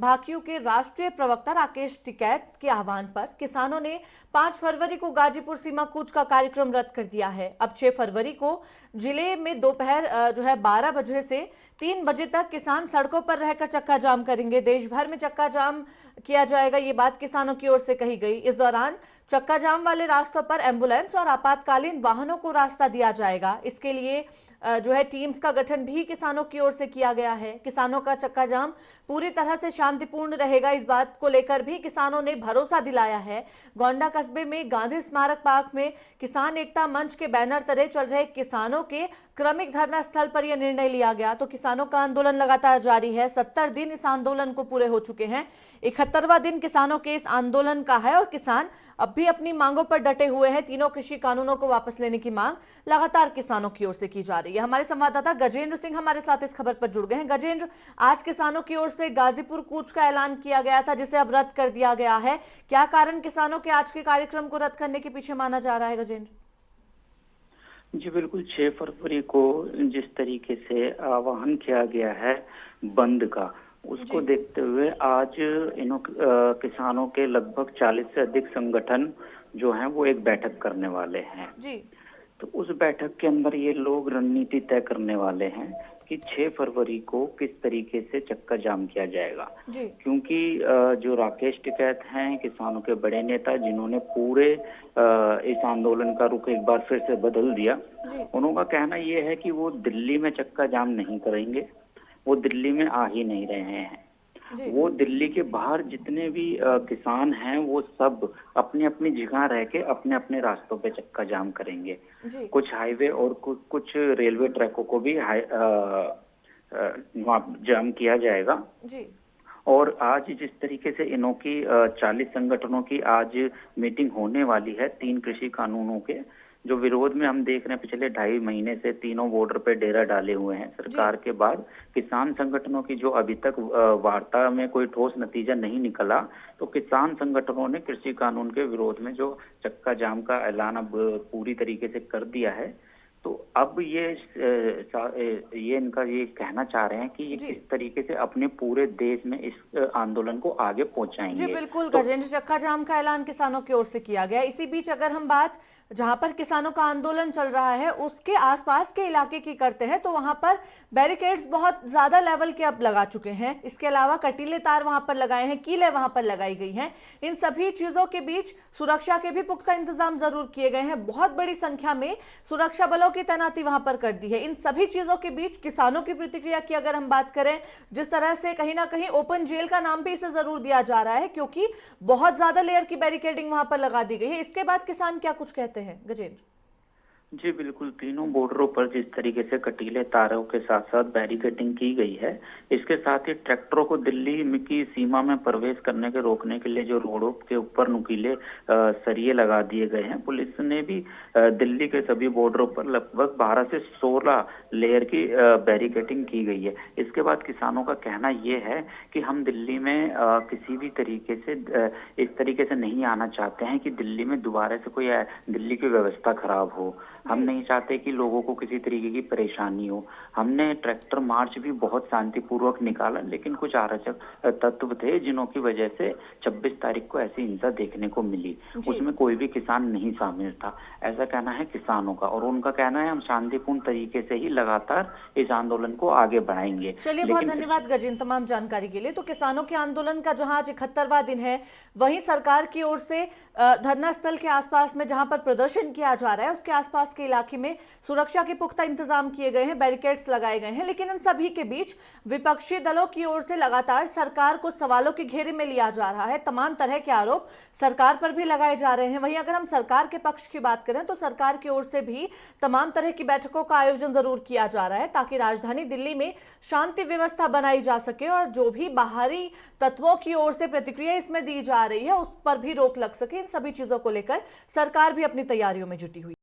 भाकियू के राष्ट्रीय प्रवक्ता राकेश टिकैत के आह्वान पर किसानों ने 5 फरवरी को गाजीपुर सीमा कूच का कार्यक्रम रद्द कर दिया है। अब 6 फरवरी को जिले में दोपहर 12 बजे से 3 बजे तक किसान सड़कों पर रहकर चक्का जाम करेंगे। देश भर में चक्का जाम किया जाएगा, ये बात किसानों की ओर से कही गई। इस दौरान चक्का जाम वाले रास्तों पर एम्बुलेंस और आपातकालीन वाहनों को रास्ता दिया जाएगा। इसके लिए टीम्स का गठन भी किसानों की ओर से किया गया है। किसानों का चक्का जाम पूरी तरह से शांतिपूर्ण रहेगा, इस बात को लेकर भी किसानों ने भरोसा दिलाया है। गोंडा कस्बे में गांधी स्मारक पार्क में किसान एकता मंच के बैनर तले चल रहे किसानों के क्रमिक धरना स्थल पर यह निर्णय लिया गया। तो किसानों का आंदोलन लगातार जारी है। 70 दिन इस आंदोलन को पूरे हो चुके हैं। 71वां दिन किसानों के इस आंदोलन का है और किसान अब भी अपनी मांगों पर डटे हुए हैं। तीनों कृषि कानूनों को वापस लेने की मांग लगातार किसानों की ओर से की जा रही है। हमारे संवाददाता गजेंद्र सिंह हमारे साथ इस खबर पर जुड़ गए हैं। गजेंद्र, आज किसानों की ओर से गाजीपुर कूच का ऐलान किया गया था, जिसे अब रद्द कर दिया गया है। क्या कारण किसानों के आज के कार्यक्रम को रद्द करने के पीछे माना जा रहा है गजेंद्र? जी बिल्कुल, 6 फरवरी को जिस तरीके से आह्वान किया गया है बंद का, उसको देखते हुए आज किसानों के लगभग 40 से अधिक संगठन जो हैं वो एक बैठक करने वाले हैं जी। तो उस बैठक के अंदर ये लोग रणनीति तय करने वाले हैं कि 6 फरवरी को किस तरीके से चक्का जाम किया जाएगा। क्योंकि जो राकेश टिकैत हैं, किसानों के बड़े नेता जिन्होंने पूरे इस आंदोलन का रुख एक बार फिर से बदल दिया, उनका कहना ये है कि वो दिल्ली में चक्का जाम नहीं करेंगे, वो दिल्ली में आ ही नहीं रहे हैं। वो दिल्ली के बाहर जितने भी किसान हैं वो सब अपनी अपनी जगह रह के अपने अपने रास्तों पे चक्का जाम करेंगे। कुछ हाईवे और कुछ रेलवे ट्रैकों को भी जाम किया जाएगा। और आज जिस तरीके से इनों की 40 संगठनों की आज मीटिंग होने वाली है 3 कृषि कानूनों के जो विरोध में हम देख रहे हैं पिछले 2.5 महीने से तीनों बॉर्डर पे डेरा डाले हुए हैं सरकार के बाद। किसान संगठनों की जो अभी तक वार्ता में कोई ठोस नतीजा नहीं निकला, तो किसान संगठनों ने कृषि कानून के विरोध में जो चक्का जाम का ऐलान अब पूरी तरीके से कर दिया है। तो अब ये इनका ये कहना चाह रहे हैं कि ये किस तरीके से अपने पूरे देश में इस आंदोलन को आगे पहुंचाएंगे। जी बिल्कुल गजेंद्र, चक्का जाम का ऐलान किसानों की ओर से किया गया। इसी बीच अगर हम बात जहां पर किसानों का आंदोलन चल रहा है उसके आसपास के इलाके की करते हैं, तो वहां पर बैरिकेड्स बहुत ज्यादा लेवल के अब लगा चुके हैं। इसके अलावा कटीले तार वहां पर लगाए हैं, कीलें वहां पर लगाई गई हैं। इन सभी चीजों के बीच सुरक्षा के भी पुख्ता इंतजाम जरूर किए गए हैं। बहुत बड़ी संख्या में सुरक्षा बलों की तैनाती वहां पर कर दी है। इन सभी चीजों के बीच किसानों की प्रतिक्रिया की अगर हम बात करें, जिस तरह से कहीं ना कहीं ओपन जेल का नाम भी इसे जरूर दिया जा रहा है, क्योंकि बहुत ज्यादा लेयर की बैरिकेडिंग वहां पर लगा दी गई है। इसके बाद किसान क्या कुछ कहते हैं गजेंद्र? जी बिल्कुल, तीनों बॉर्डरों पर जिस तरीके से कटीले तारों के साथ साथ बैरिकेडिंग की गई है, इसके साथ ही ट्रैक्टरों को दिल्ली की सीमा में प्रवेश करने के रोकने के लिए जो रोडों के ऊपर नुकीले सरिये लगा दिए गए हैं। पुलिस ने भी दिल्ली के सभी बॉर्डरों पर लगभग 12 से 16 लेयर की बैरिकेडिंग की गई है। इसके बाद किसानों का कहना ये है कि हम दिल्ली में किसी भी तरीके से इस तरीके से नहीं आना चाहते हैं कि दिल्ली में दोबारा से कोई दिल्ली की व्यवस्था खराब हो। हम नहीं चाहते कि लोगों को किसी तरीके की परेशानी हो। हमने ट्रैक्टर मार्च भी बहुत शांतिपूर्वक निकाला, लेकिन कुछ अराजक तत्व थे जिन्हों की वजह से 26 तारीख को ऐसी हिंसा देखने को मिली। उसमें कोई भी किसान नहीं शामिल था, ऐसा कहना है किसानों का। और उनका कहना है हम शांतिपूर्ण तरीके से ही लगातार इस आंदोलन को आगे बढ़ाएंगे। चलिए, बहुत धन्यवाद गजेंद्र तमाम जानकारी के लिए। तो किसानों के आंदोलन का जहां आज 71वां दिन है, वहीं सरकार की ओर से धरना स्थल के आसपास में जहां पर प्रदर्शन किया जा रहा है उसके आसपास के इलाके में सुरक्षा के पुख्ता इंतजाम किए गए हैं, बैरिकेड्स लगाए गए हैं। लेकिन इन सभी के बीच विपक्षी दलों की ओर से लगातार सरकार को सवालों के घेरे में लिया जा रहा है। तमाम तरह के आरोप सरकार पर भी लगाए जा रहे हैं। वहीं अगर हम सरकार के पक्ष की बात करें तो सरकार की ओर से भी तमाम तरह की बैठकों का आयोजन जरूर किया जा रहा है, ताकि राजधानी दिल्ली में शांति व्यवस्था बनाई जा सके और जो भी बाहरी तत्वों की ओर से प्रतिक्रिया इसमें दी जा रही है उस पर भी रोक लग सके। इन सभी चीजों को लेकर सरकार भी अपनी तैयारियों में जुटी हुई है।